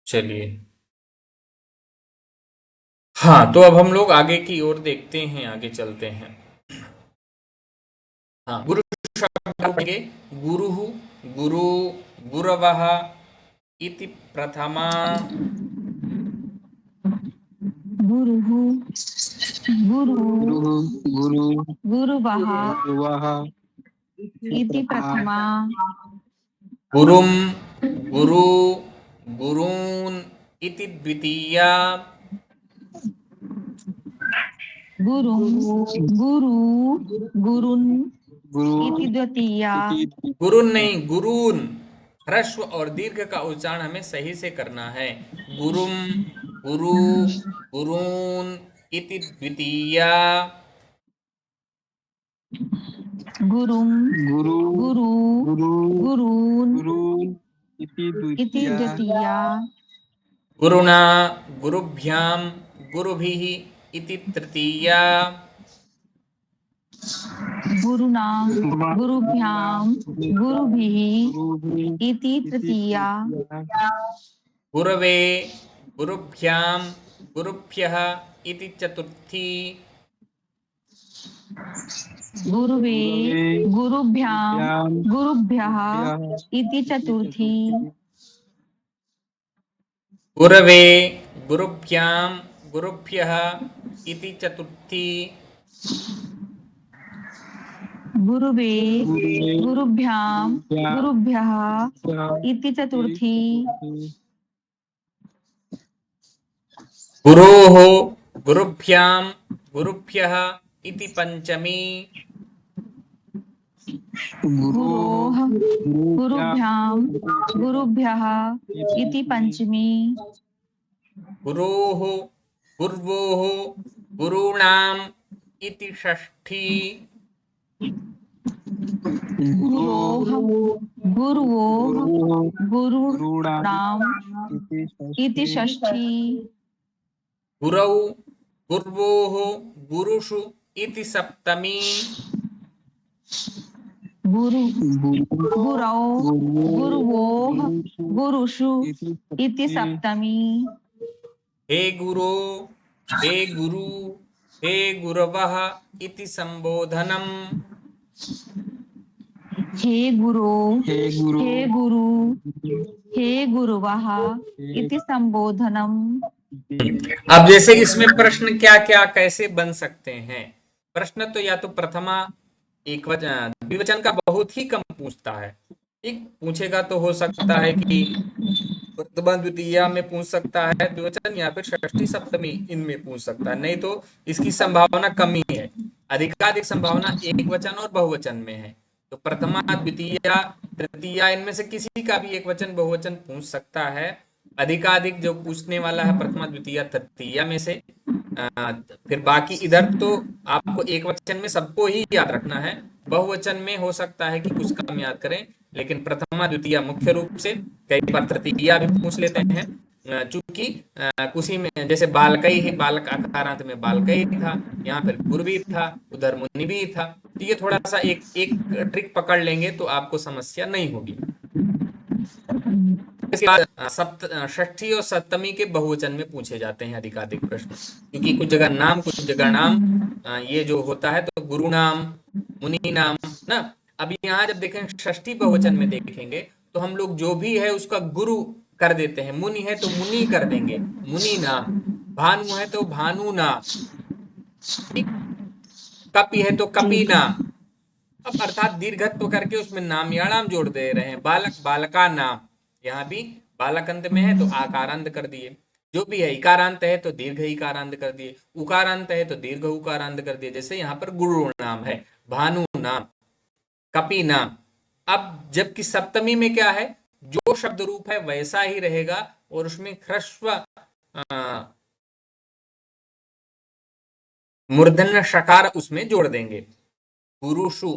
चलिए। हाँ, तो अब हम लोग आगे की ओर देखते हैं, आगे चलते हैं। हाँ, गुरु शब्द पढ़ेंगे। गुरुः, गुरु, गुरवः इति प्रथमा। गुरुः, गुरु, गुरुः गुरु गुरुवः गुरुवः इति प्रथमा। गुरुं, गुरु, गुरून् इति द्वितीया। गुरुं, गुरु, गुरुन् गुरु इति द्वितीया। इति गुरुन् नहीं, गुरून्। ह्रस्व और दीर्घ का उच्चारण हमें सही से करना है। गुरुं, गुरु, गुरून् इति द्वितीया। गुरुं, गुरु गुरु, गुरु गुरून् गुरून् इति इति द्वितीया। द्वितीया। गुरुणा, गुरुभ्यां, गुरुभिः इति तृतीया। गुरुणा, गुरुभ्यां, गुरुभिः गुरुभिः इति तृतीया। गुरवे, गुरुभ्यां, गुरुभ्यः इति चतुर्थी। गुरुवे, गुरुभ्यां, गुरुभ्यः इति चतुर्थी। गुरवे, गुरुभ्यां, गुरुभ्यः इति चतुर्थी। गुरुवे, गुरुभ्यां, गुरुभ्यः इति चतुर्थी। गुरोः, गुरुभ्यां, गुरुभ्यः इति पंचमी। गुरोः, गुरुभ्यां, गुरुभ्यः इति पंचमी। गुरोः, गुर्वोः, गुरूणाम् इति षष्ठी। गुरोः, गुरुवोः, गुरूणाम् इति षष्ठी। गुरौ, गुर्वोः, गुरुषु इति सप्तमी। गुरौ, गुरुवोः, गुरुषु इति सप्तमी। हे गुरो, हे गुरु, हे गुरवः इति संबोधनम्। हे गुरो, हे गुरु हे गुरु, हे गुरुवः इति संबोधनम्। अब जैसे इसमें प्रश्न क्या क्या कैसे बन सकते हैं। प्रश्न तो या तो प्रथमा एक वचन द्विवचन का बहुत ही कम पूछता है। एक पूछेगा तो हो सकता है कि प्रथमा द्वितीया में पूछ सकता है द्विवचन, या फिर षष्ठी सप्तमी इनमें पूछ सकता है। नहीं तो इसकी संभावना कम ही है। अधिकाधिक संभावना एक वचन और बहुवचन में है। तो प्रथमा द्वितीया तृतीया इनमें से किसी का भी एक वचन बहुवचन पूछ सकता है। अधिकाधिक जो पूछने वाला है प्रथमा द्वितीया तृतीया में से। फिर बाकी इधर तो आपको एक वचन में सबको ही याद रखना है। बहुवचन में हो सकता है कि कुछ कम याद करें, लेकिन प्रथमा द्वितीया मुख्य रूप से। कई बार तृतीया भी पूछ लेते हैं, चूंकि कुछ में जैसे बालकई ही, बालक आकारांत में बालकई था, यहाँ पर गुरु भी था, उधर मुनि भी था। तो ये थोड़ा सा एक एक ट्रिक पकड़ लेंगे तो आपको समस्या नहीं होगी। इसके बाद षष्ठी और सप्तमी के बहुवचन में पूछे जाते हैं अधिकाधिक प्रश्न, क्योंकि कुछ जगह नाम कुछ जगह नाम ये जो होता है तो गुरु नाम, मुनि नाम ना। अब यहाँ जब देखें षष्ठी बहुवचन में देखेंगे तो हम लोग जो भी है उसका गुरु कर देते हैं। मुनि है तो मुनि कर देंगे, मुनि नाम। भानु है तो भानु नाम, ठीक। कपि है तो कपि नाम। अब अर्थात दीर्घत्व करके उसमें नाम या नाम जोड़ दे रहे हैं। बालक, बालका नाम। यहाँ भी बालकंत में है तो आकारांत कर दिए। जो भी है, इकारांत है तो दीर्घ इकारांत कर दिए, उकारांत है तो दीर्घ उकारांत कर दिए। जैसे यहाँ पर गुरु नाम है, भानु नाम, कपि नाम। अब जबकि सप्तमी में क्या है, जो शब्द रूप है वैसा ही रहेगा और उसमें ह्रस्व मूर्धन्य षकार उसमें जोड़ देंगे। गुरुषु,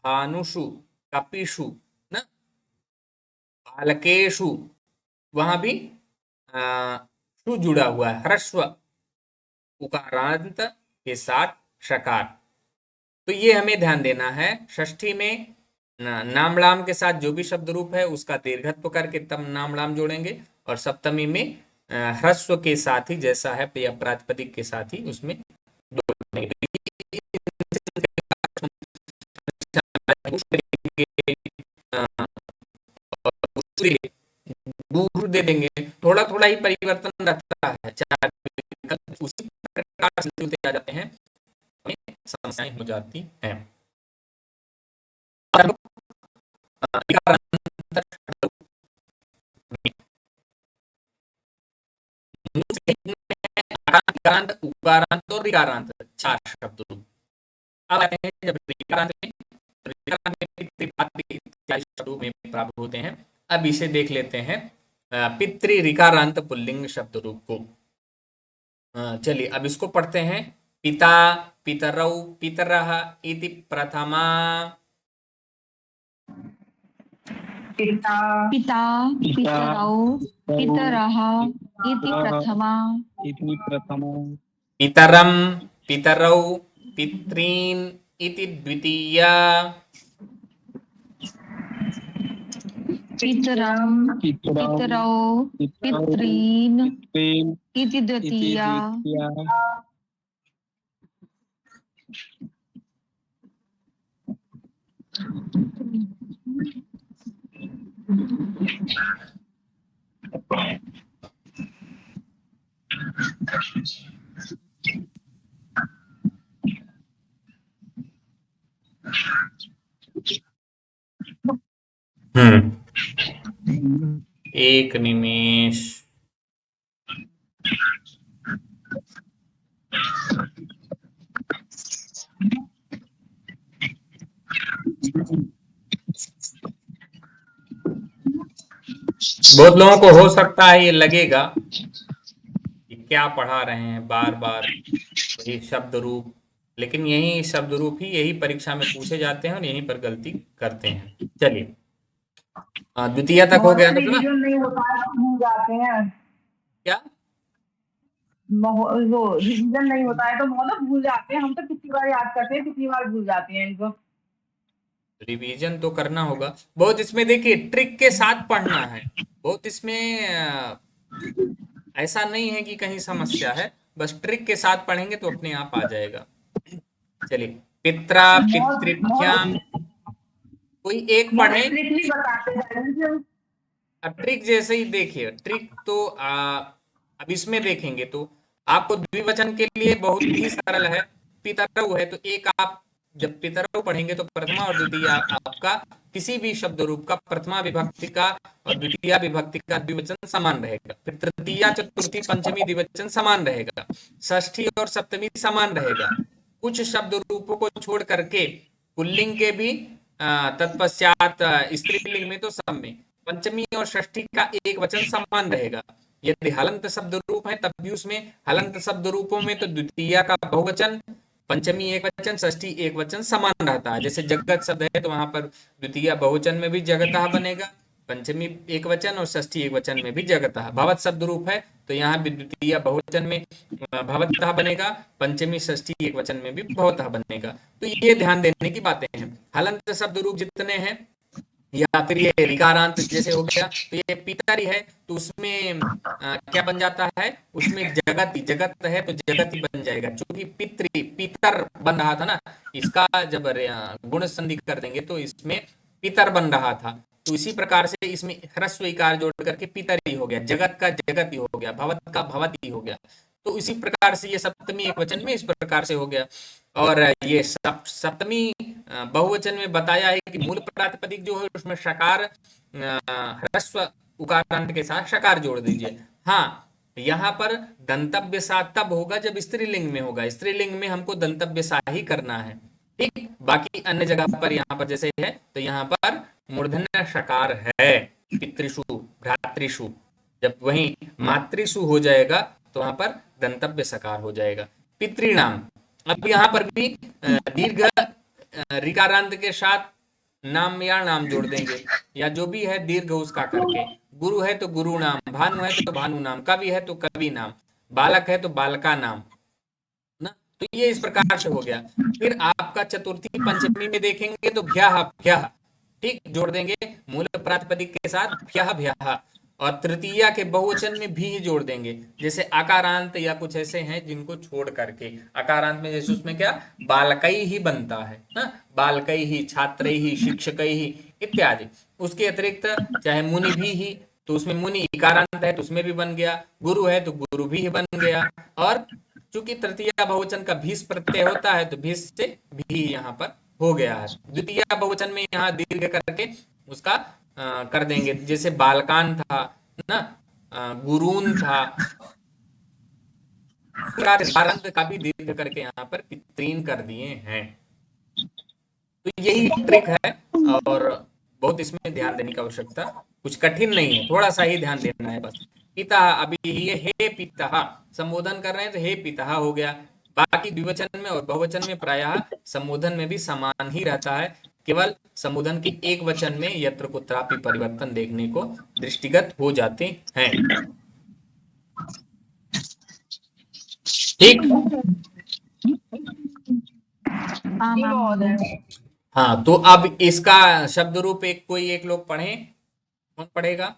भानुषु, कपिषु ना, बालकेषु, वहां भी शु जुड़ा हुआ है, ह्रस्व उकारांत के साथ षकार। तो ये हमें ध्यान देना है। षष्ठी में नाम लाम के साथ जो भी शब्द रूप है उसका दीर्घत्व करके तब नाम लाम जोड़ेंगे, और सप्तमी में ह्रस्व के साथ ही जैसा है या प्रातिपदिक के साथ ही उसमें दो बनेंगे। गुरु दे देंगे, थोड़ा थोड़ा ही परिवर्तन रहता है, चार विकल्प उसी प्रकार से चलते आ जाते हैं, हमें समस्याएं हो जाती हैं। इकारांत, उकारांत और ऋकारांत, चार शब्द रूप। अब आते हैं जब ऋकारांत में, ऋकारांत में पितृ इत्यादि शब्दों में प्राप्त होते हैं। अब इसे देख लेते हैं पितृ ऋकारांत पुल्लिंग शब्द रूप को। चलिए अब इसको पढ़ते हैं। पिता, पितरौ, पितरः इति प्रथमा। पिता, पितरौ, पितरः इति प्रथमा। इति प्रथमा। पितरं, पितरौ, पितॄन् इति द्वितीया। पितरं, पितरौ, पितॄन् इति द्वितीया। एक निमेष। बहुत लोगों को हो सकता है ये लगेगा कि क्या पढ़ा रहे हैं बार बार वही शब्द रूप, लेकिन यही शब्द रूप ही यही परीक्षा में पूछे जाते हैं और यहीं पर गलती करते हैं। चलिए द्वितीय तक हो गया ना? रिवीजन नहीं होता है तो भूल जाते हैं। क्या वो रिवीजन नहीं होता है तो मतलब भूल जाते हैं। हम तो कितनी बार याद करते हैं, कितनी बार भूल जाते हैं इनको। रिवीजन तो करना होगा बहुत। इसमें देखिए ट्रिक के साथ पढ़ना है बहुत। इसमें ऐसा नहीं है कि कहीं समस्या है, बस ट्रिक के साथ पढ़ेंगे तो अपने आप आ जाएगा। चलिए पित्रा, पितृभ्याम, कोई एक पढ़े। स्ट्रिक्टली बताते हैं। अब ट्रिक जैसे ही देखिए, ट्रिक तो अब इसमें देखेंगे तो आपको द्विवचन के लिए बहुत ही सरल है। पितरौ है तो एक आप जब पितरौ पढ़ेंगे तो प्रथमा और द्वितीय आपका किसी भी शब्द रूप का प्रथमा विभक्ति का और द्वितीय विभक्ति का द्विवचन समान रहेगा। फिर तृतीया, चतुर्थी, पंचमी द्विवचन समान रहेगा। षष्ठी और सप्तमी समान रहेगा। कुछ शब्द रूपों को छोड़ करके पुल्लिंग के भी तत्पश्चात स्त्रीलिंग में तो सब में पंचमी और षष्ठी का एक वचन समान रहेगा। यदि हलंत शब्द रूप है तब भी उसमें हलंत शब्द रूपों में तो द्वितीय का बहुवचन, पंचमी एक वचन, षष्ठी एक वचन समान रहता है। जैसे जगत शब्द है तो वहां पर द्वितीय बहुवचन में भी जगतः बनेगा, पंचमी एक वचन और षष्ठी एक वचन में भी जगतः। भवत शब्द रूप है तो यहाँ भी द्वितीय बहुवचन में भवतः बनेगा, पंचमी षष्ठी एक वचन में भी भवतः बनेगा। तो ये ध्यान देने की बातें हैं। हलंत शब्द रूप जितने हैं या फिर ये ऋकारांत जैसे हो गया तो ये पितरी है तो उसमें क्या बन जाता है, उसमें जगत, जगत है तो जगत ही बन जाएगा। क्योंकि पितृ पितर बन रहा था ना, इसका जब गुण संधि कर देंगे तो इसमें पितर बन रहा था। तो इसी प्रकार से इसमें ह्रस्व इकार जोड़ करके पितर ही हो गया, जगत का जगत ही हो गया, भवत का भवत ही हो गया। तो इसी प्रकार से ये सप्तमी एक वचन में इस प्रकार से हो गया। और ये सप्तमी बहुवचन में बताया है कि मूल प्रातिपदिक जो है उसमें शकार ह्रस्व उकारांत के साथ शकार जोड़ दीजिए। हाँ, यहाँ पर दंतव्य सा तब होगा जब स्त्रीलिंग में होगा। स्त्रीलिंग में हमको दंतव्य सा ही करना है। ठीक, बाकी अन्य जगह पर यहाँ पर जैसे है तो यहाँ पर मूर्धन्य शकार है। पितृषु, भ्रातृषु, जब वहीं मातृषु हो जाएगा तो वहां पर दंतव्य सकार हो जाएगा। पितृनाम, अब यहाँ पर भी दीर्घ ऋकारांत के साथ नाम या नाम जोड़ देंगे या जो भी है दीर्घ उसका करके। गुरु है तो गुरु नाम, भानु है तो भानु नाम, कवि है तो कवि नाम, बालक है तो बालका नाम ना। तो ये इस प्रकार से हो गया। फिर आपका चतुर्थी पंचमी में देखेंगे तो भ्यः भ्यः, ठीक, जोड़ देंगे मूल प्रातिपदिक के साथ भ्यः भ्यः। और तृतीया के बहुवचन में भी ही जोड़ देंगे, जैसे आकारांत या कुछ ऐसे हैं जिनको छोड़ करके। आकारांत में जैसे उसमें क्या बालकई ही बनता है ना, बालकई ही, छात्रई ही, शिक्षकई ही इत्यादि। उसके अतिरिक्त चाहे मुनि भी ही, तो उसमें मुनि इकारांत है तो उसमें भी बन गया, गुरु है तो गुरु भी बन गया। और चूंकि तृतीया बहुवचन का भीष प्रत्यय होता है तो भीष से भी यहाँ पर हो गया है। द्वितीय बहुवचन में यहाँ दीर्घ करके उसका कर देंगे, जैसे बालकान था ना, गुरून था, का भी दीर्घ करके यहाँ पर पितरीन कर दिए हैं। तो यही ट्रिक है और बहुत इसमें ध्यान देने की आवश्यकता, कुछ कठिन नहीं है, थोड़ा सा ही ध्यान देना है बस। पिता, अभी ये हे पिता संबोधन कर रहे हैं तो हे पिता हो गया। बाकी द्विवचन में और बहुवचन में प्रायः संबोधन में भी समान ही रहता है, केवल संबोधन के एक वचन में यत्र कुत्रापि परिवर्तन देखने को दृष्टिगत हो जाते हैं। ठीक। हाँ जी मैम महोदय। हाँ, तो अब इसका शब्द रूप कोई एक लोग पढ़े, कौन पढ़ेगा?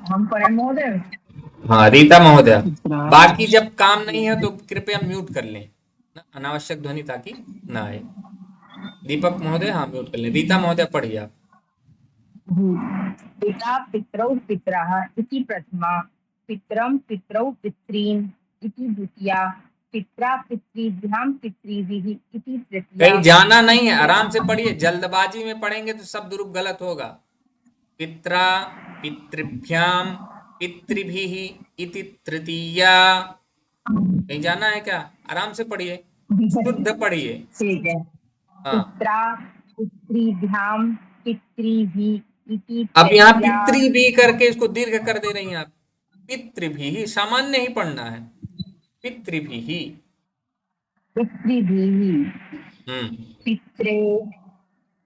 हम पढ़े महोदय। हाँ रीता महोदय। बाकी जब काम नहीं है तो कृपया म्यूट कर लें, अनावश्यक ध्वनि ताकि ना आए। दीपक महोदय हाँ म्यूट कर लें। रीता महोदय पढ़िए आप। पिता पितरौ पितरः इति प्रथमा, पितरं पितरौ पितॄन् इति द्वितीया, पित्रा पितृभ्यां पितृभिः इति तृतीया। कहीं जाना नहीं है, आराम से पढ़िए, जल्दबाजी में पढ़ेंगे तो शब्द रूप गलत होगा। पित्रा पितृभ्याम पितृभिः इति तृतीया। कहीं जाना है क्या? आराम से पढ़िए, शुद्ध पढ़िए। ठीक है। हाँ, पित्रा पितृभ्यां पितृभिः इति अब यहाँ तृतीया। पितृ भी करके इसको दीर्घ कर दे रही हैं आप। पितृभिः सामान्य ही पढ़ना है, पितृभिः। पितृभिः, पित्रे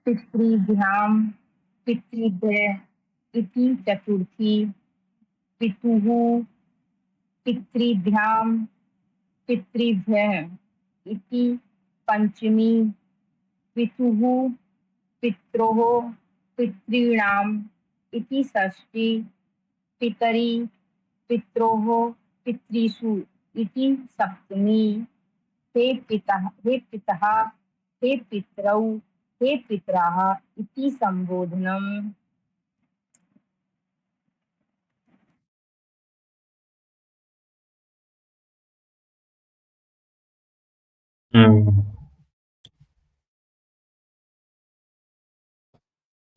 पितृभ्यां पितृभ्यः इति चतुर्थी, पितुः पितृभ्यां पितृभ्यः इति पंचमी, पितुः पित्रोः पितॄणाम् इति षष्ठी, पितरि पित्रोः पितृषु इति सप्तमी। हे पितः हे पितः हे पितरौ हे पितराः इति संबोधनम्।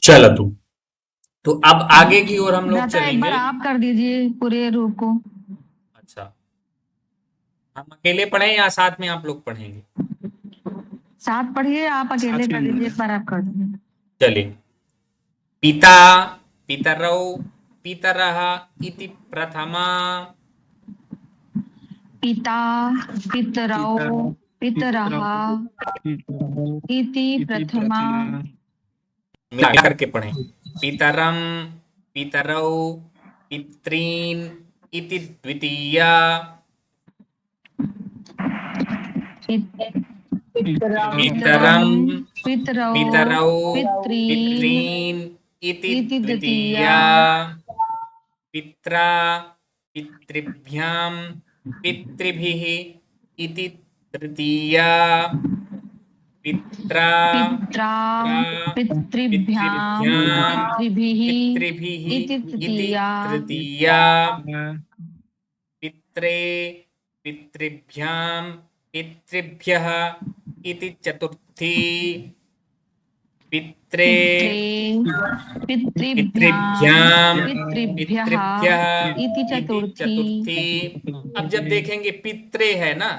चलो तो अब आगे की ओर हम लोग दादा एक बार चलेंगे। आप कर दीजिए पूरे रूप को। अच्छा, हम अकेले पढ़ें या साथ में आप लोग पढ़ेंगे? साथ पढ़िए, आप अकेले साथ कर में। दीजिए, एक बार आप कर दीजिए। चलिए। पिता पितरौ पितरः इति प्रथमा, पिता पितरौ पितरः इति प्रथमा, मिला करके पढ़ें। पितरम पितरौ पितॄन् इति द्वितीया, पितरं पितरम पितरौ पितरौ पितॄन् पितॄन् इति इति द्वितीया, द्वितीया, पित्रा पितृभ्यां पितृभिः इति तृतीया, पित्रा पित्रा पितृभ्यां पितृभिः पितृभिः इति तृतीया, तृतीया, पित्रे पितृभ्यां पितृभ्यः इति चतुर्थी, पित्रे पितृभ्यां पितृभ्यां पितृभ्यः इति चतुर्थी। अब जब देखेंगे पित्रे है ना,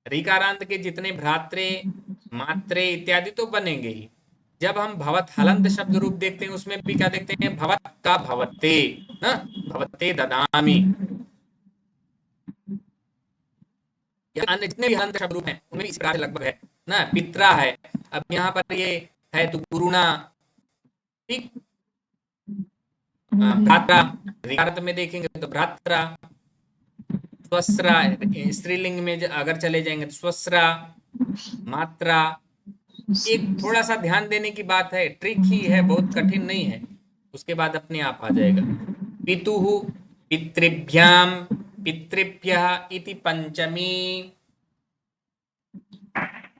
ऋकारांत के जितने भ्रात्रे मात्रे इत्यादि तो बनेंगे ही। जब हम भवत हलंत शब्द रूप देखते हैं उसमें भी क्या देखते हैं, भवत का भवते ना, भवते ददामी, या अन्य जितने भी हलंत शब्द रूप हैं उनमें इस प्रकार लगभग है ना। पित्रा है, अब यहाँ पर ये है तो गुरुणा, ठीक। भ्रात्रा ऋकारांत में देखेंगे तो भ्रात्रा, स्वस्रा स्त्रीलिंग में अगर चले जाएंगे तो स्वस्रा, मात्रा, एक थोड़ा सा ध्यान देने की बात है, ट्रिक ही है, बहुत कठिन नहीं है, उसके बाद अपने आप आ जाएगा। पितुः पितृभ्याम पितृभ्यः इति पंचमी।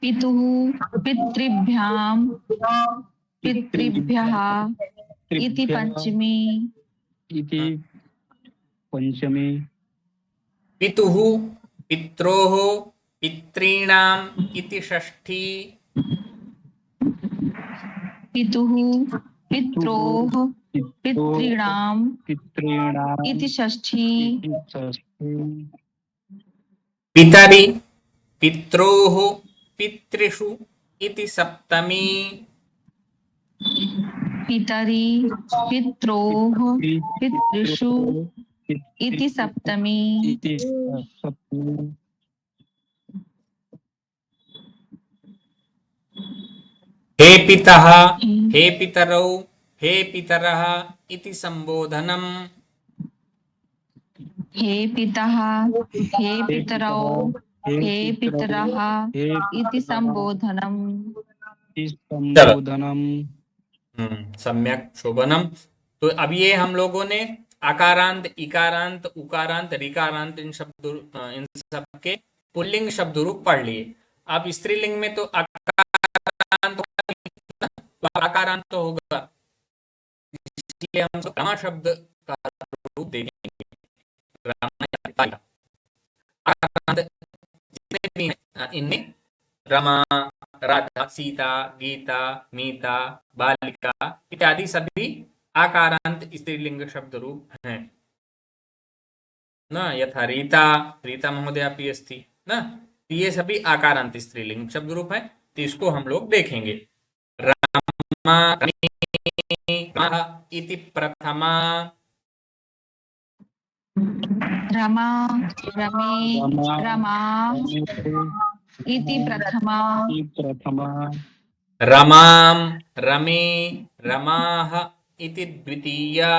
पितुः पितृभ्यां पितृभ्यः इति पंचमी। इति पंचमी। पितुः पित्रोः पितॄणाम् इति षष्ठी। पितुः पित्रोः पितॄणाम् पितॄणाम् इति षष्ठी। इति षष्ठी। पितरि पित्रोः पितृषु इति सप्तमी। पितरि पित्रोः पितृषु इति सप्तमी। इति सप्तमी। हे पितः हे पितरौ हे पितरः इति संबोधनम्। हे पितः हे पितरौ हे पितरः इति संबोधनम्। संबोधनम्। सम्यक शोभनम। तो अब ये हम लोगों ने आकारांत, इकारांत, उकारांत, रिकारांत इन सब के पुल्लिंग शब्द रूप पढ़ लिए। अब स्त्रीलिंग में तो आकारांत तो आकारांत तो होगा, इसलिए हम रमा शब्द का रूप देखेंगे। आकारांत जितने भी हैं इनमें रमा, राधा, सीता, गीता, मीता, बालिका इत्यादि सभी आकारांत स्त्रीलिंग शब्द रूप हैं न। यथा रीता, रीता महोदया अपि अस्ति न, ये सभी आकारांत स्त्रीलिंग शब्द रूप है। तो इसको हम लोग देखेंगे। रमा इति प्रथमा। रमा रमे रमा इति प्रथमा। प्रथमा। रमाम रमे रमाः इति द्वितीया।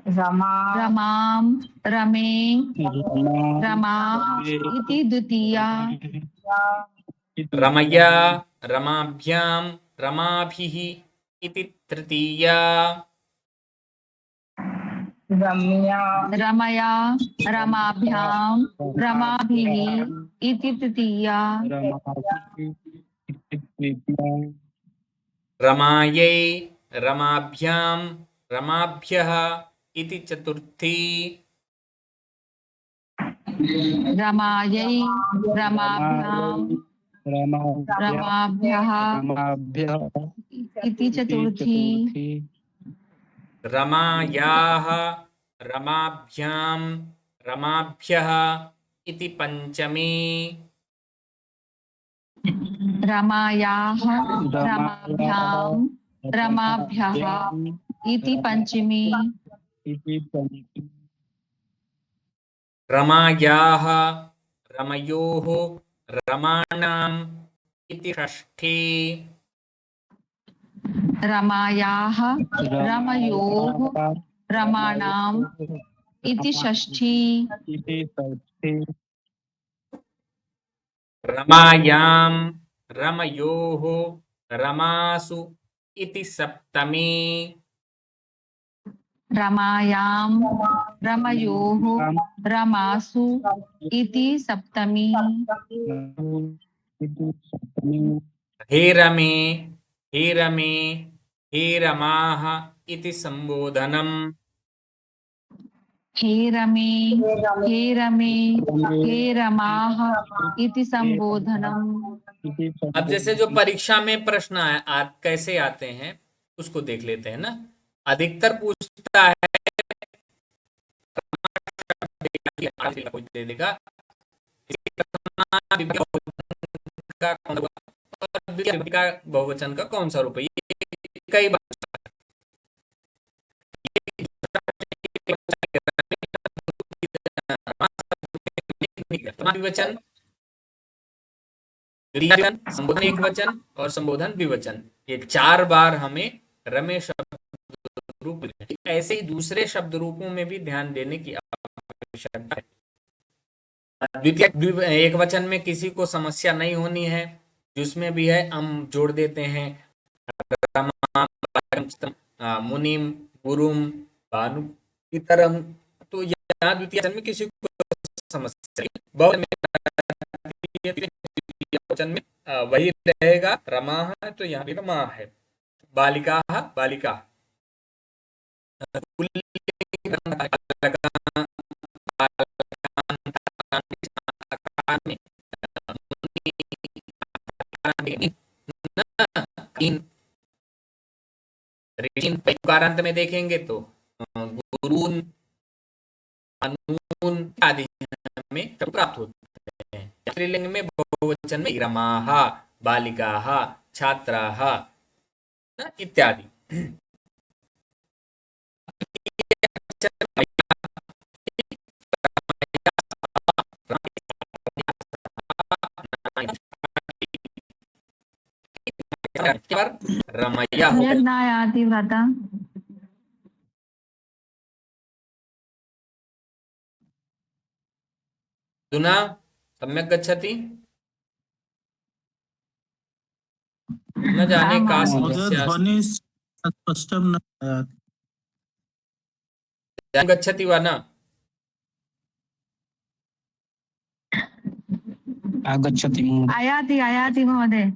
रमां रमे रमाः इति द्वितीया। रमया रमाभ्यां रमाभिः इति तृतीया। रमया रमाभ्यां रमाभिः इति तृतीया। रमायै रमाभ्यां रमाभ्यः इति चतुर्थी। रमायै रमाभ्यां रमाभ्यः इति चतुर्थी। रमायाः रमाभ्यां रमाभ्यः इति पंचमी। रमायाः रमाभ्यां रमाभ्यः इति पंचमी। रमायाः रमयोः रमाणाम् इति षष्ठी। रमायाः रमयोः रमाणाम् इति षष्ठी। रमायां रमयोः रमासु इति सप्तमी। रमायां रमयोः रमासु इति सप्तमी। हे रमे हे रमे हे रमाः इति संबोधनम्। हे रमे हे रमे हे रमाः इति संबोधनम्। अब जैसे जो परीक्षा में प्रश्न कैसे आते हैं उसको देख लेते हैं ना। अधिकतर पूछता है कुछ दे देगा का बहुवचन का कौन सा रूप है, ये कई बार द्विवचन, संबोधन एक वचन और संबोधन द्विवचन, ये 4 बार हमें रमे शब्द रूप। ऐसे ही दूसरे शब्द रूपों में भी ध्यान देने की आवश्यकता है। द्वितीय एक वचन में किसी को समस्या नहीं होनी है, जिसमें भी है हम जोड़ देते हैं रमा, मुनिम, गुरुम, भानु पितरम। तो यहाँ द्वितीय वचन में किसी को समस्या नहीं। बहुवचन में द्वितीय वचन में वही रहेगा, रमा है तो यहाँ भी रमा है। बालिका बालिका, ऋषिन में देखेंगे तो गुरुन, अनुन आदि में प्राप्त होते हैं। स्त्रीलिंग में बहुवचन में रमाहा, बालिकाहा, छात्राहा इत्यादि। रमैया हो यद् न याति व्रतम् अधुना सम्यक् गच्छति, न जाने का आम्, समस्या अस्ति। ध्वनि स्पष्टं न आयाति। गच्छति वा न? आगच्छति आयाति आयाति महोदय।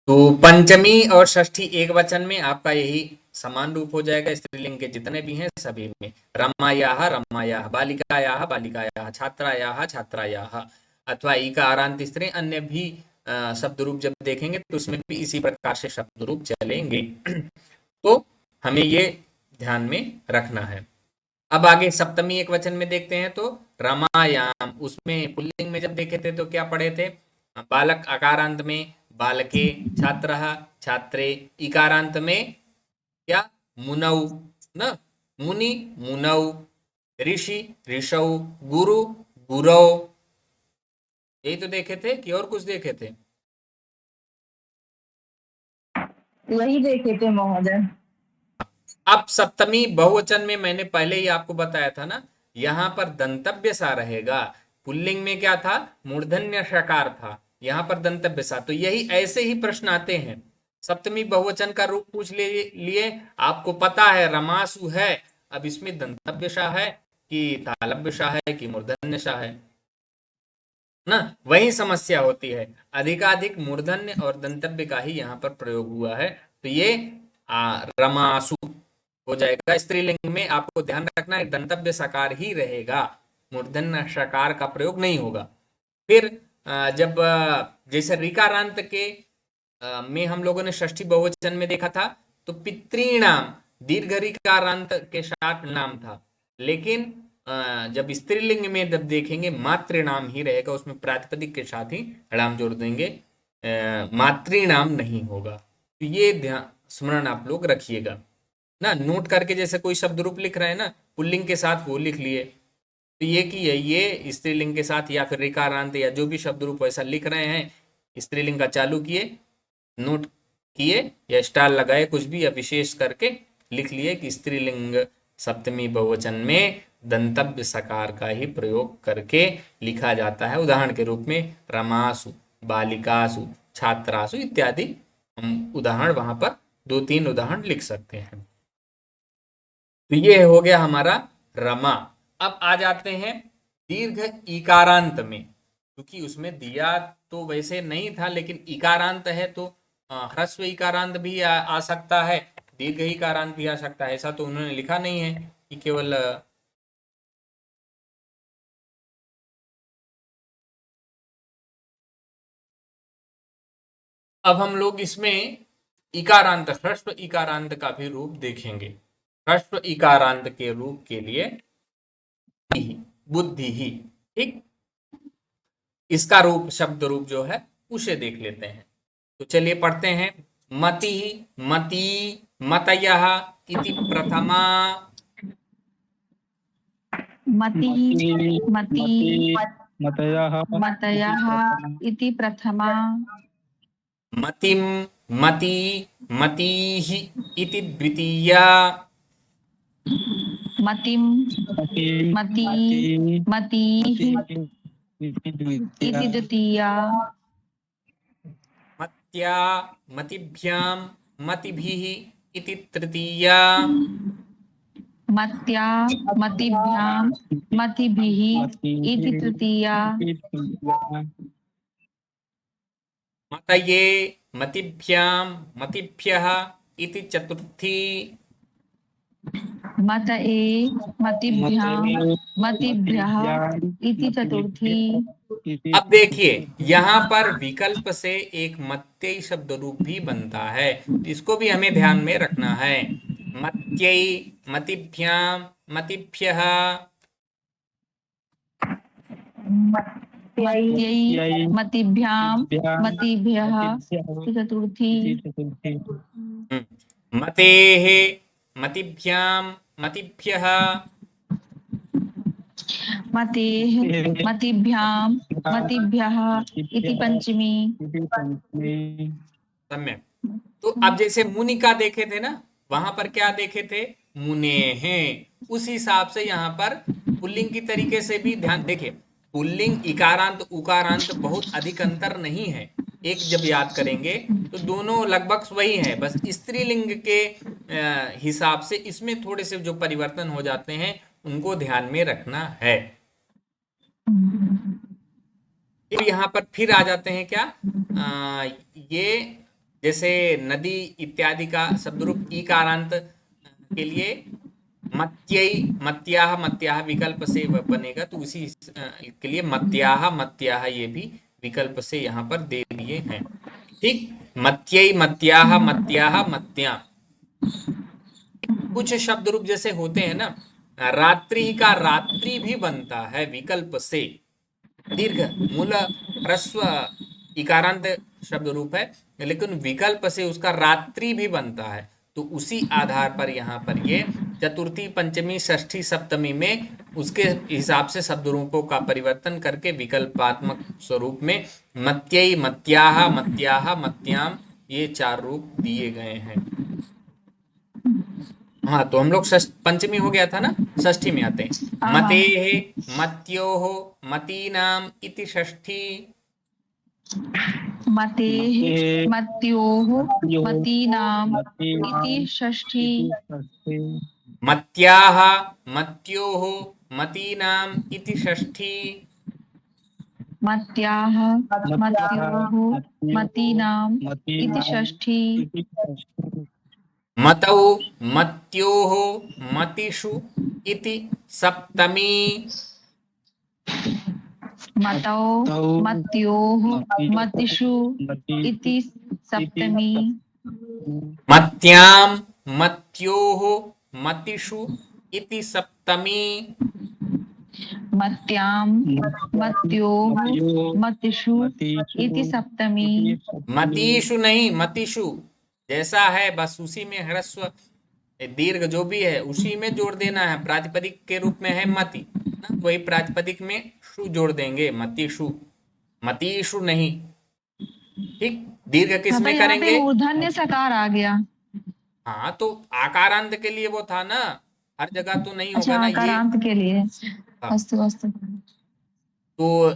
तो पंचमी और षष्ठी एक वचन में आपका यही समान रूप हो जाएगा। स्त्रीलिंग के जितने भी हैं सभी में रमायाः रमायाः, बालिकायाः बालिकायाः, छात्रायाः छात्रायाः, अथवा ईकारांत स्त्री अन्य भी शब्द रूप जब देखेंगे तो उसमें भी इसी प्रकार से शब्द रूप चलेंगे। तो हमें ये ध्यान में रखना है। अब आगे सप्तमी एक वचन में देखते हैं तो रमायाम, उसमें पुल्लिंग में जब देखे थे तो क्या पढ़े थे? बालक अकारांत में बालके, छात्रः छात्रे, इकारांत में क्या? मुनौ न, मुनि मुनौ, ऋषि ऋषौ, गुरु गुरौ। यही तो देखे थे कि और कुछ देखे थे? वही देखे थे महोदय। अब सप्तमी बहुवचन में मैंने पहले ही आपको बताया था ना, यहाँ पर दंतव्य सा रहेगा। पुल्लिंग में क्या था? मूर्धन्य षकार था, यहाँ पर दंतव्य सा। तो यही ऐसे ही प्रश्न आते हैं। सप्तमी बहुवचन का रूप पूछ लिए आपको पता है रमासु है, अब इसमें दंतव्य सा है कि तालव्य सा है कि मूर्धन्य सा है ना, वही समस्या होती है। अधिकाधिक मूर्धन्य और दंतव्य का ही यहाँ पर प्रयोग हुआ है। तो ये रमासु हो जाएगा। स्त्रीलिंग में आपको ध्यान रखना है दंतव्य सकार ही रहेगा, मूर्धन्य षकार का प्रयोग नहीं होगा। फिर जब जैसे ऋकारांत के में हम लोगों ने षष्ठी बहुवचन में देखा था तो पितृणाम दीर्घ ऋकारांत के साथ नाम था, लेकिन जब स्त्रीलिंग में जब देखेंगे मातृनाम ही रहेगा, उसमें प्रातिपदिक के साथ ही णाम जोड़ देंगे, मातृनाम नहीं होगा। तो ये ध्यान स्मरण आप लोग रखिएगा ना, नोट करके। जैसे कोई शब्द रूप लिख रहे हैं ना, पुल्लिंग के साथ वो लिख लिए, तो ये कि ये स्त्रीलिंग के साथ या फिर ऋकारांत या जो भी शब्द रूप ऐसा लिख रहे हैं, स्त्रीलिंग का चालू किए, नोट किए या स्टार लगाए, कुछ भी या विशेष करके लिख लिए कि स्त्रीलिंग सप्तमी बहुवचन में दंतव्य सकार का ही प्रयोग करके लिखा जाता है। उदाहरण के रूप में रमासु, बालिकासु, छात्रासु इत्यादि हम उदाहरण वहां पर 2-3 उदाहरण लिख सकते हैं। तो ये हो गया हमारा रमा। अब आ जाते हैं दीर्घ इकारांत में, क्योंकि उसमें दिया तो वैसे नहीं था, लेकिन इकारांत है तो ह्रस्व इकारांत भी आ सकता है, दीर्घ इकारांत भी आ सकता है। ऐसा तो उन्होंने लिखा नहीं है कि केवल अब हम लोग इसमें इकारांत, ह्रस्व इकारांत का भी रूप देखेंगे। ह्रस्व इकारांत के रूप के लिए बुद्धि ही, ठीक, इसका रूप शब्द रूप जो है उसे देख लेते हैं। तो चलिए पढ़ते हैं। मति मति मतयः इति प्रथमा, मति मति मतयः मतयः इति प्रथमा, मतिम मति मतीः इति द्वितीया, मतिं मति मतीः इति इति द्वितीया द्वितीया मत्या मतिभ्यां मतिभिः इति तृतीया मत्या मतिभ्यां मतिभिः इति तृतीया इति तृतीया मतये मतिभ्यां मतिभ्यः इति चतुर्थी मतये मतिभ्यां मतिभ्यः इति चतुर्थी। इति अब देखिए यहाँ पर विकल्प से एक मत्यई शब्द रूप भी बनता है, इसको भी हमें ध्यान में रखना है। मत्यई मतिभ्यां मतिभ्यः मत्यै मतिभ्यां मतिभ्यः इति चतुर्थी। चतुर्थी मतेः मतिभ्यां मतिभ्यः मतेः मतिभ्यां मतिभ्यः इति पंचमी। इति पंचमी सम्यक। तो अब जैसे मुनि का देखे थे ना, वहां पर क्या देखे थे, मुने हैं, उस हिसाब से यहाँ पर पुल्लिंग की तरीके से भी ध्यान देखिए। पुल्लिंग इकारांत उकारांत बहुत अधिक अंतर नहीं है, एक जब याद करेंगे तो दोनों लगभग वही है, बस स्त्रीलिंग के हिसाब से इसमें थोड़े से जो परिवर्तन हो जाते हैं उनको ध्यान में रखना है। यहाँ पर फिर आ जाते हैं क्या, ये जैसे नदी इत्यादि का शब्द रूप ईकारांत के लिए मत्यई मत्याह मत्याह विकल्प से बनेगा, तो उसी के लिए मत्याह मत्याह ये भी विकल्प से यहाँ पर दे दिए हैं। ठीक, मत्यई मत्याह मत्याह मत्या। कुछ शब्द रूप जैसे होते हैं ना, रात्रि का रात्रि भी बनता है विकल्प से, दीर्घ मूल ह्रस्व इकारांत शब्द रूप है, लेकिन विकल्प से उसका रात्रि भी बनता है। तो उसी आधार पर यहाँ पर ये चतुर्थी पंचमी षष्ठी सप्तमी में उसके हिसाब से शब्द रूपों का परिवर्तन करके विकल्पात्मक स्वरूप में मत्यई मत्याह मत्याह मत्याम ये 4 रूप दिए गए हैं। हाँ, तो हम लोग पंचमी हो गया था ना, षष्ठी में आते हैं। मतेः मत्योः मतीनाम इति षष्ठी। मतेः मत्योः मतीनाम इति षष्ठी। मत्याः मत्योः मतीनाम इति षष्ठी। मत्याः मत्योः मतीनाम इति षष्ठी। मतौ मत्योः मतिषु इति सप्तमी। मतौ मत्योः मतिषु इति सप्तमी। मत्यां मत्योः मतिषु इति सप्तमी। मत्यां मत्योः मतिषु इति सप्तमी। मतीषु नहीं, मतिषु जैसा है बस उसी में ह्रस्व दीर्घ जो भी है उसी में जोड़ देना है। प्रातिपदिक के रूप में है मति ना, वही प्रातिपदिक में शु जोड़ देंगे, मतिषु, मतीषु नहीं। ठीक, दीर्घ किस में करेंगे, मूर्धन्य सकार आ गया। हाँ, तो आकारांत के लिए वो था ना, हर जगह तो नहीं अच्छा, होगा ना ये। आकारांत के लिए। हाँ। अस्तु अस्तु। तो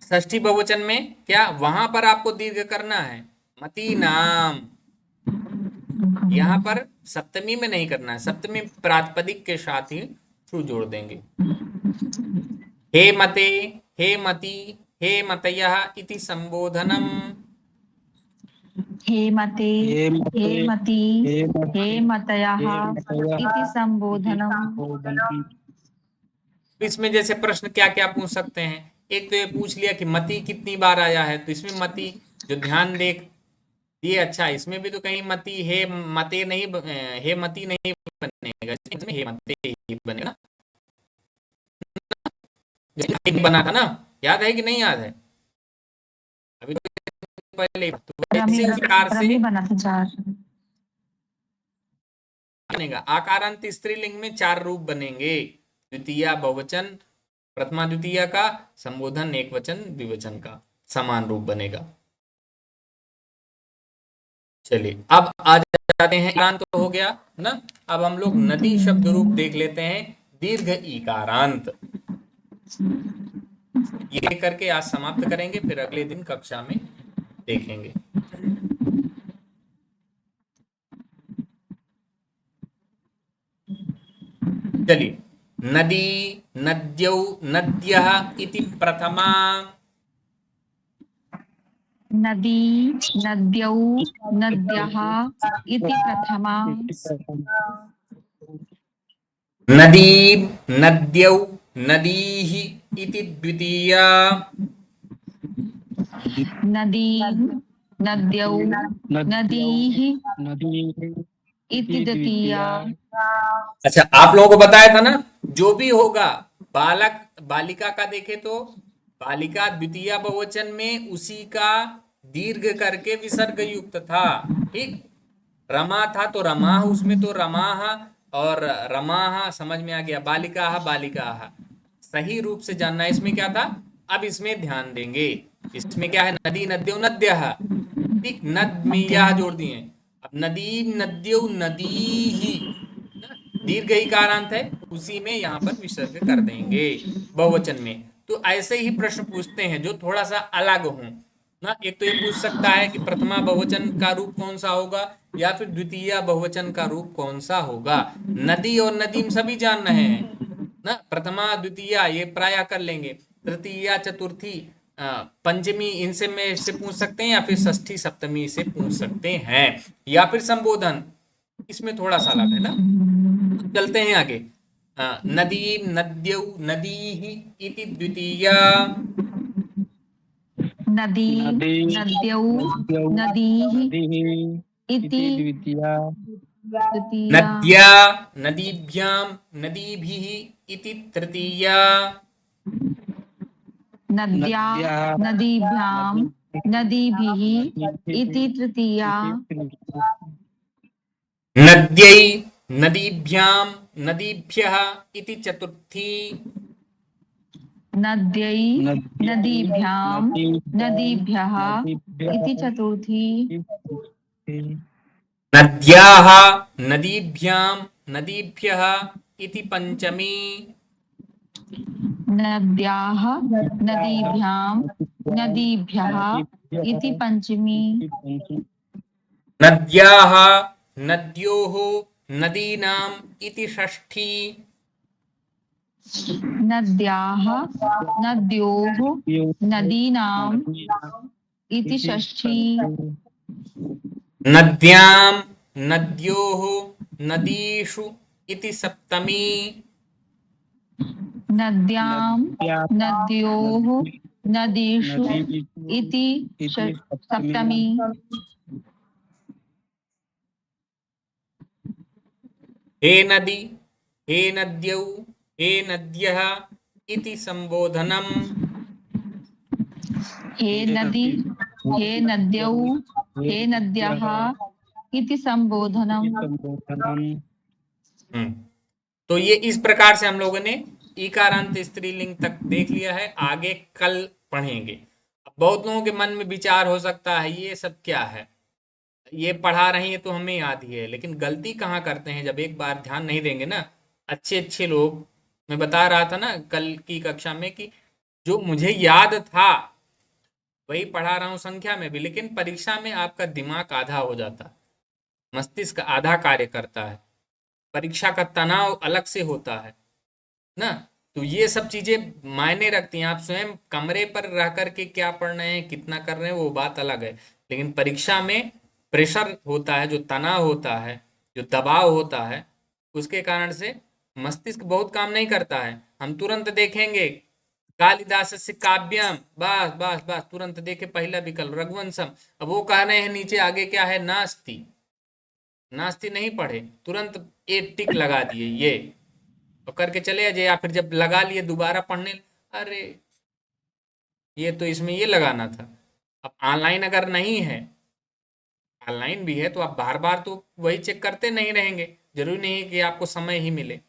षष्ठी बहुवचन में क्या, वहां पर आपको दीर्घ करना है, मती नाम। यहाँ पर सप्तमी में नहीं करना है, सप्तमी प्रातिपदिक के साथ ही शु जोड़ देंगे। हे मते हे मति हे मतयः इति संबोधनम। हे मते हे मति हे मतयः इति संबोधनम। इसमें जैसे प्रश्न क्या क्या पूछ सकते हैं, एक तो ये पूछ लिया कि मति कितनी बार आया है, तो इसमें मति जो ध्यान देख ये अच्छा, इसमें भी तो कहीं मति हे मते नहीं, हे मति नहीं बनेगा, इसमें हे मते ही बनेगा। बना था ना, याद है कि नहीं याद है, अभी तो पहले तो इसी प्रकार से बनेगा। आकारांत स्त्रीलिंग में 4 रूप बनेंगे, द्वितीया बहुवचन, प्रथमा द्वितीया का, संबोधन एकवचन द्विवचन का समान रूप बनेगा। चलिए अब आ जाते हैं, इकारांत तो हो गया ना, अब हम लोग नदी शब्द रूप देख लेते हैं, दीर्घ इकारांत। ये करके आज समाप्त करेंगे, फिर अगले दिन कक्षा में देखेंगे। चलिए, नदी, नद्यौ, नद्यः इति प्रथमा। नदी, नद्यौ, नद्यः इति प्रथमा। नदी, नद्यौ, नदीः इति द्वितीया। नदी, नद्यौ, नदीः इति द्वितीया। अच्छा, आप लोगों को बताया था ना, जो भी होगा बालक बालिका का देखे तो बालिका द्वितीय बहुवचन में उसी का दीर्घ करके विसर्ग युक्त था। ठीक, रमा था तो रमा, उसमें तो रमा और रमा समझ में आ गया, बालिका बालिका सही रूप से जानना है। इसमें क्या था, अब इसमें ध्यान देंगे। इसमें क्या है, नदी, नद्यो, नद्य। ठीक, नद में यह जोड़ दिए। अब नदी, नद्यो, नदी ही, दीर्घ इकारांत है, उसी में यहाँ पर विसर्ग कर देंगे बहुवचन में। तो ऐसे ही प्रश्न पूछते हैं जो थोड़ा सा अलग हो ना। एक तो ये पूछ सकता है कि प्रथमा बहुवचन का रूप कौन सा होगा, या फिर द्वितीय बहुवचन का रूप कौन सा होगा। नदी और नदीम सभी जान रहे हैं ना, प्रथमा द्वितीय ये प्राय कर लेंगे, तृतीया चतुर्थी पंचमी इनसे में से पूछ सकते हैं, या फिर षष्ठी सप्तमी से पूछ सकते हैं, या फिर संबोधन, इसमें थोड़ा सा अलग है ना। चलते हैं आगे। नदी, नद्यौ, नदीः इति द्वितीया। नदी, नद्यौ, नदीः इति द्वितीया। तृतीया। नद्या, नदीभ्यां, नदीभिः इति तृतीया। नद्या, नदीभ्यां, नदीभिः इति तृतीया। नद्यै, नदीभ्यां, नदीभ्यः इति चतुर्थी। नद्यै, नदीभ्यां, नदीभ्यः इति चतुर्थी। नद्याः, नदीभ्यां, नदीभ्यः इति पंचमी। नद्याः, नदीभ्यां, नदीभ्यः इति पंचमी। नद्याः, नद्योः, नदीनाम् इति षष्ठी। नद्याः, नद्योः, नदीनाम् इति षष्ठी। नद्यां, नद्योः, नदीषु इति सप्तमी। नद्यां, नद्योः, नदीषु इति सप्तमी। हे नदी, हे नद्यौ, हे नद्यः इति संबोधनम्। हे नदी, हे नद्यौ, हे नद्यः इति संबोधनम्। तो ये इस प्रकार से हम लोगों ने इकारांत स्त्रीलिंग तक देख लिया है, आगे कल पढ़ेंगे। अब बहुत लोगों के मन में विचार हो सकता है ये सब क्या है, ये पढ़ा रही है तो हमें याद ही है, लेकिन गलती कहाँ करते हैं जब एक बार ध्यान नहीं देंगे ना। अच्छे अच्छे लोग, मैं बता रहा था ना कल की कक्षा में कि जो मुझे याद था वही पढ़ा रहा हूँ संख्या में भी, लेकिन परीक्षा में आपका दिमाग आधा हो जाता है, मस्तिष्क आधा कार्य करता है, परीक्षा का तनाव अलग से होता है ना। तो ये सब चीजें मायने रखती हैं। आप स्वयं कमरे पर रह करके क्या पढ़ रहे हैं, कितना कर रहे हैं, वो बात अलग है, लेकिन परीक्षा में प्रेशर होता है, जो तनाव होता है, जो दबाव होता है, उसके कारण से मस्तिष्क बहुत काम नहीं करता है। हम तुरंत देखेंगे कालिदास से काव्यम, बस बस बस, तुरंत देखे पहला विकल्प रघुवंशम, अब वो कह रहे हैं नीचे आगे क्या है, नास्ति, नास्ति नहीं पढ़े, तुरंत एक टिक लगा दिए ये और करके चले जाए, या फिर जब लगा लिए दोबारा पढ़ने, अरे ये तो इसमें ये लगाना था। अब ऑनलाइन अगर नहीं है, ऑनलाइन भी है तो आप बार बार तो वही चेक करते नहीं रहेंगे, जरूरी नहीं है कि आपको समय ही मिले।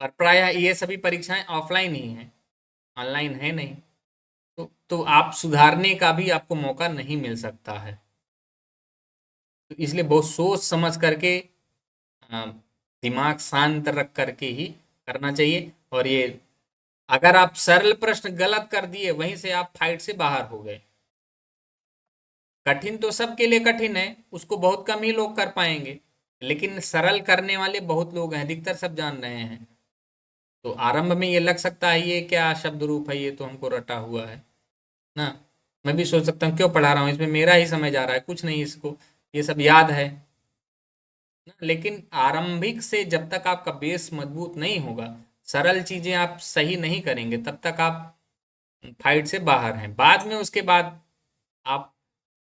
और प्रायः ये सभी परीक्षाएं ऑफलाइन ही हैं, ऑनलाइन है नहीं, तो आप सुधारने का भी आपको मौका नहीं मिल सकता है। तो इसलिए बहुत सोच समझ करके, दिमाग शांत रख करके ही करना चाहिए। और ये अगर आप सरल प्रश्न गलत कर दिए वहीं से आप फाइट से बाहर हो गए। कठिन तो सबके लिए कठिन है, उसको बहुत कम ही लोग कर पाएंगे, लेकिन सरल करने वाले बहुत लोग हैं, अधिकतर सब जान रहे हैं। तो आरंभ में ये लग सकता है ये क्या शब्द रूप है, ये तो हमको रटा हुआ है ना। मैं भी सोच सकता हूँ क्यों पढ़ा रहा हूँ, इसमें मेरा ही समय जा रहा है, कुछ नहीं, इसको ये सब याद है ना। लेकिन आरंभिक से जब तक आपका बेस मजबूत नहीं होगा, सरल चीजें आप सही नहीं करेंगे, तब तक आप फाइट से बाहर हैं। बाद में उसके बाद आप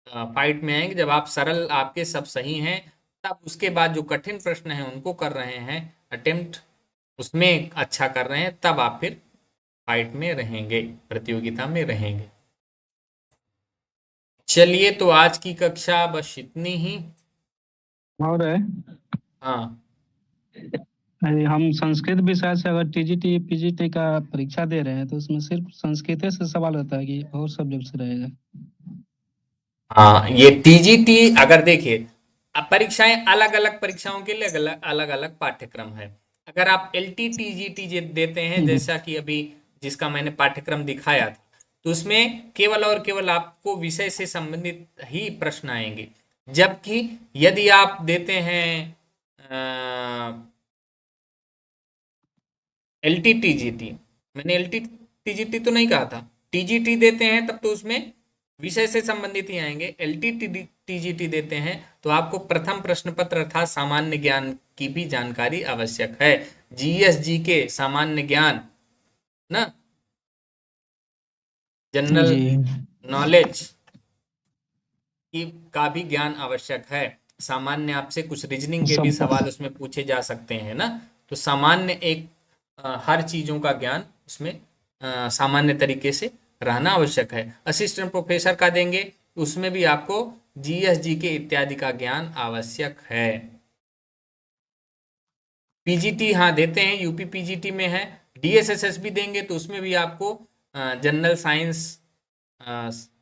फाइट में आएंगे, जब आप सरल आपके सब सही हैं, तब उसके बाद जो कठिन प्रश्न हैं उनको कर रहे हैं अटेम्प्ट, उसमें अच्छा कर रहे हैं, तब आप फिर फाइट में रहेंगे, प्रतियोगिता में रहेंगे। चलिए, तो आज की कक्षा बस इतनी ही। और है हाँ, अरे हम संस्कृत विषय से अगर टीजीटी पीजीटी का परीक्षा दे रहे हैं तो उसमें सिर्फ संस्कृत से सवाल होता है कि और सब्जेक्ट से रहेगा? हाँ, ये टीजीटी अगर देखिए, अब परीक्षाएं अलग अलग परीक्षाओं के लिए अलग अलग पाठ्यक्रम है। अगर आप एलटी टीजीटी देते हैं, जैसा कि अभी जिसका मैंने पाठ्यक्रम दिखाया था, तो उसमें केवल और केवल आपको विषय से संबंधित ही प्रश्न आएंगे। जबकि यदि आप देते हैं एलटी टीजीटी, मैंने एलटी टीजीटी तो नहीं कहा था, टीजीटी देते हैं तब तो उसमें विषय से संबंधित ही आएंगे। एलटी टीजीटी देते हैं तो आपको प्रथम प्रश्न पत्र अर्थात सामान्य ज्ञान की भी जानकारी आवश्यक है। जीएसजी के सामान्य ज्ञान ना, जनरल जी नॉलेज की का भी ज्ञान आवश्यक है। सामान्य आपसे कुछ रीजनिंग के भी सब सवाल उसमें पूछे जा सकते हैं ना। तो सामान्य एक हर चीजों का ज्ञान उसमें सामान्य तरीके से रहना आवश्यक है। असिस्टेंट प्रोफेसर का देंगे, उसमें भी आपको जीएसजी के इत्यादि का ज्ञान आवश्यक है। पीजीटी हाँ देते हैं, यूपी पीजीटी में है। डीएसएसएस भी देंगे तो उसमें भी आपको जनरल साइंस,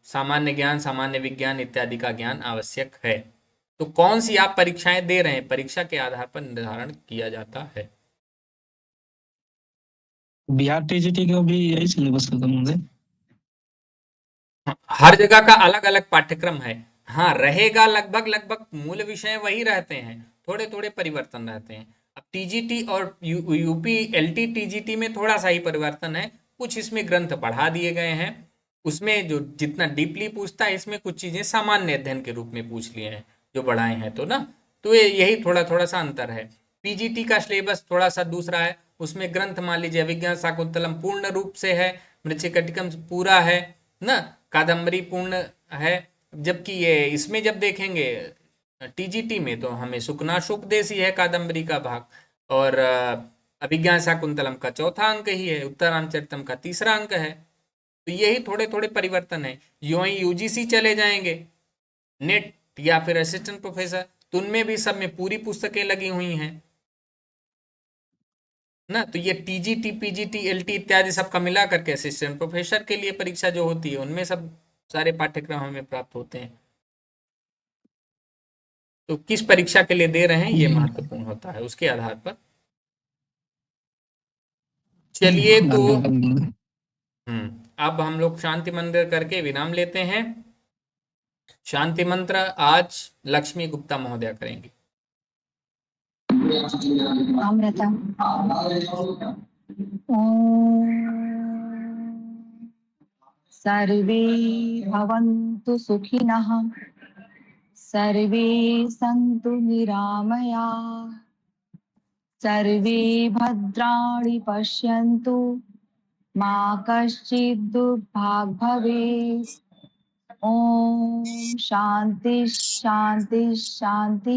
सामान्य ज्ञान, सामान्य विज्ञान इत्यादि का ज्ञान आवश्यक है। तो कौन सी आप परीक्षाएं दे रहे हैं, परीक्षा के आधार पर निर्धारण किया जाता है। बिहार टीजीटी का भी यही सिलेबस खत्म हो गए? हर जगह का अलग अलग पाठ्यक्रम है। हाँ रहेगा, लगभग लगभग मूल विषय वही रहते हैं, थोड़े थोड़े परिवर्तन रहते हैं। अब टीजीटी और यूपी एलटी टीजीटी में थोड़ा सा ही परिवर्तन है, कुछ इसमें ग्रंथ बढ़ा दिए गए हैं। उसमें जो जितना डीपली पूछता है, इसमें कुछ चीजें सामान्य अध्ययन के रूप में पूछ लिए हैं जो बढ़ाए हैं, तो ना, तो यही थोड़ा थोड़ा सा अंतर है। पीजीटी का सिलेबस थोड़ा सा दूसरा है, उसमें ग्रंथ मान लीजिए अभिज्ञान शाकुंतलम पूर्ण रूप से है, मृच्छकटिकम पूरा है ना, कादम्बरी पूर्ण है। जबकि ये इसमें जब देखेंगे टीजीटी में, तो हमें शुकनाशोपदेश ही है कादम्बरी का भाग, और अभिज्ञान शाकुंतलम का चौथा अंक ही है, उत्तरामचरितम का तीसरा अंक है। तो यही थोड़े थोड़े परिवर्तन है। यूं ही यूजीसी चले जाएंगे, नेट या फिर असिस्टेंट प्रोफेसर, तो उनमें भी सब में पूरी पुस्तकें लगी हुई हैं ना। तो ये टीजीटी पीजीटी एलटी इत्यादि सबका मिला करके असिस्टेंट प्रोफेसर के लिए परीक्षा जो होती है, उनमें सब सारे पाठ्यक्रम हमें प्राप्त होते हैं। तो किस परीक्षा के लिए दे रहे हैं ये महत्वपूर्ण होता है, उसके आधार पर। चलिए, तो अब हम लोग शांति मंत्र करके विराम लेते हैं। शांति मंत्र आज लक्ष्मी गुप्ता महोदया करेंगी। अमृता। सर्वे भवन्तु सुखिनः, सर्वे सन्तु निरामया, सर्वे भद्राणि पश्यन्तु, मा कश्चित् दुर्भाग् भवेत्। ओम शांति शांति शांति।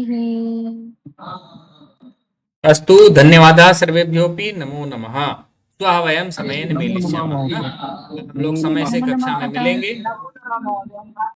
अस्तु, धन्यवादाः सर्वेभ्योऽपि, नमो नमः। श्वः वयं समयेन मेलिष्यामः ना, हम लोग समय से कक्षा में मिलेंगे।